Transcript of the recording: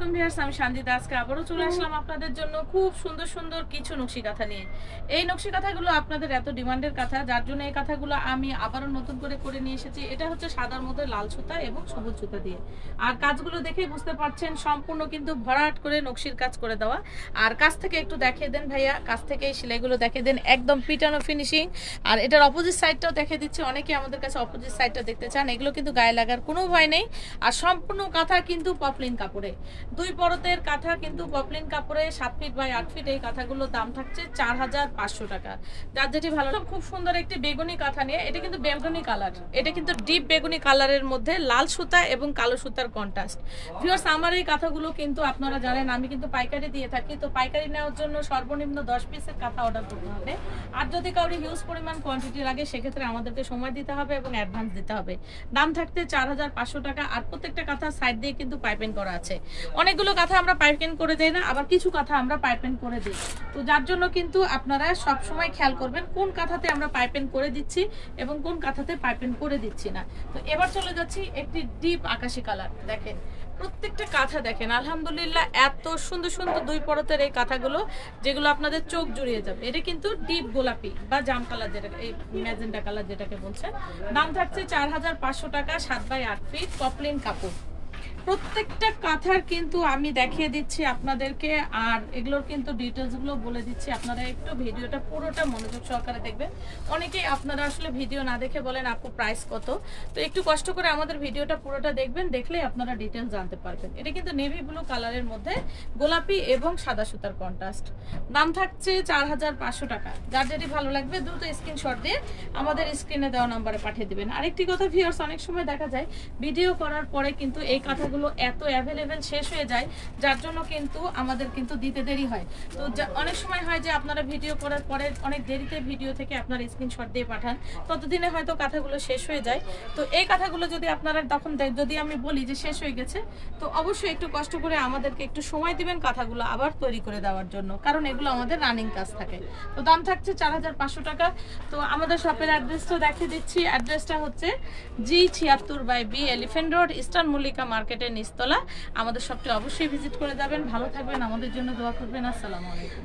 আলাইকুম ভিউয়ার্স, আমি শান্তিতা। আজকে আবারও চলে আসলাম আপনাদের জন্য খুব সুন্দর সুন্দর কিছু নকশি কাঁথা নিয়ে। এই নকশি কাঁথাগুলো আপনাদের এত ডিমান্ডের কাঁথা, যার জন্য এই কাঁথাগুলো আমি আবারও নতুন করে নিয়ে এসেছি। এটা হচ্ছে সাদার মধ্যে লাল সুতা এবং সবুজ সুতা দিয়ে। আর কাজগুলো দেখেই বুঝতে পারছেন সম্পূর্ণ কিন্তু ভরাট করে নকশির কাজ করে দেওয়া। আর কাছ থেকে একটু দেখিয়ে দেন ভাইয়া, কাছ থেকে এই সেলাইগুলো দেখিয়ে দেন, একদম পিটানো ফিনিশিং। আর এটার অপোজিট সাইডটাও দেখিয়ে দিচ্ছি, অনেকে আমাদের কাছে অপোজিট সাইডটা দেখতে চান। এগুলো কিন্তু গায়ে লাগার কোনো ভয় নেই। আর সম্পূর্ণ কাঁথা কিন্তু পপলিন কাপড়ে, 2 পরতের কাঁথা কিন্তু পপলিন কাপড়ে 7 ফিট বাই 8 ফিট। এই কাঁথাগুলোর দাম থাকছে 4500 টাকা। যার যেটি ভালো। খুব সুন্দর একটি বেগুনি কাঁথা নিয়ে, এটা কিন্তু বেগুনি কালার, এটা কিন্তু ডিপ বেগুনি কালারের মধ্যে লাল সুতা এবং কালো সুতার কন্ট্রাস্ট। ভিউয়ার্স, আমার এই কাঁথাগুলো কিন্তু আপনারা জানেন আমি কিন্তু পাইকারি দিয়ে থাকি। তো পাইকারি নেওয়ার জন্য সর্বনিম্ন 10 পিসের কাঁথা অর্ডার করতে হবে। আর যদি কাউরি হিউজ পরিমাণ কোয়ান্টিটি লাগে সেক্ষেত্রে আমাদেরকে সময় দিতে হবে এবং অ্যাডভান্স দিতে হবে। দাম থাকতে 4500 টাকা। আর প্রত্যেকটা কাঁথা সাইড দিয়ে কিন্তু পাইপিং করা আছে। অনেকগুলো কাঁথা আমরা পাইপিং করে দেই না, আবার কিছু কাঁথা আমরা পাইপিং করে দিই। তো যার জন্য কিন্তু আপনারা সব সময় খেয়াল করবেন কোন কাঁথাতে আমরা পাইপিং করে দিচ্ছি এবং কোন কাঁথাতে পাইপিং করে দিচ্ছি না। তো এবার চলে যাচ্ছি একটি ডিপ আকাশি কালার। দেখেন প্রত্যেকটা কাঁথা দেখেন, আলহামদুলিল্লাহ এত সুন্দর সুন্দর 2 পরতের এই কাঁথাগুলো, যেগুলো আপনাদের চোখ জুড়িয়ে যাবে। এটা কিন্তু ডিপ গোলাপি বা জাম কালার, যেটা এই ম্যাজেন্টা কালার যেটাকে বলছে। দাম থাকছে 4500 টাকা, 7 বাই 8 ফিট পপলিন কাপড়। প্রত্যেকটা কাঁথার কিন্তু আমি দেখিয়ে দিচ্ছি আপনাদেরকে, আর এগুলোর কিন্তু ডিটেলসগুলো বলে দিচ্ছি। আপনারা একটু ভিডিওটা পুরোটা মনোযোগ সহকারে দেখবেন। অনেকেই আপনারা আসলে ভিডিও না দেখে বলেন আপু প্রাইস কত, তো একটু কষ্ট করে আমাদের ভিডিওটা পুরোটা দেখবেন, দেখলেই আপনারা ডিটেলস জানতে পারবেন। এটা কিন্তু নেভি ব্লু কালারের মধ্যে গোলাপি এবং সাদা সুতার কন্ট্রাস্ট। দাম থাকছে 4500 টাকা। যার যেটি ভালো লাগবে দ্রুত স্ক্রিনশট দিয়ে আমাদের স্ক্রিনে দেওয়া নম্বরে পাঠিয়ে দিবেন। আরেকটি কথা ভিউয়ার্স, অনেক সময় দেখা যায় ভিডিও করার পরে কিন্তু এই কাঁথা এত অ্যাভেলেবেল শেষ হয়ে যায়, যার জন্য কিন্তু আমাদের কিন্তু দিতে দেরি হয়। তো অনেক সময় হয় যে আপনারা ভিডিও করার পরে অনেক দেরিতে ভিডিও থেকে আপনারা স্ক্রিনশট দিয়ে পাঠান, ততদিনে হয়তো কাঁথাগুলো শেষ হয়ে যায়। তো এই কাঁথাগুলো যদি আপনারা তখন যদি আমি বলি যে শেষ হয়ে গেছে, তো অবশ্যই একটু কষ্ট করে আমাদেরকে একটু সময় দিবেন কাঁথাগুলো আবার তৈরি করে দেওয়ার জন্য, কারণ এগুলো আমাদের রানিং কাজ থাকে। তো দাম থাকছে 4500 টাকা। তো আমাদের শপের অ্যাড্রেসটা দেখিয়ে দিচ্ছি। অ্যাড্রেসটা হচ্ছে G76/B elephant road, eastern Mallika মার্কেটের নিচতলা। আমাদের শপটি অবশ্যই ভিজিট করে যাবেন। ভালো থাকবেন, আমাদের জন্য দোয়া করবেন। আসসালামু আলাইকুম।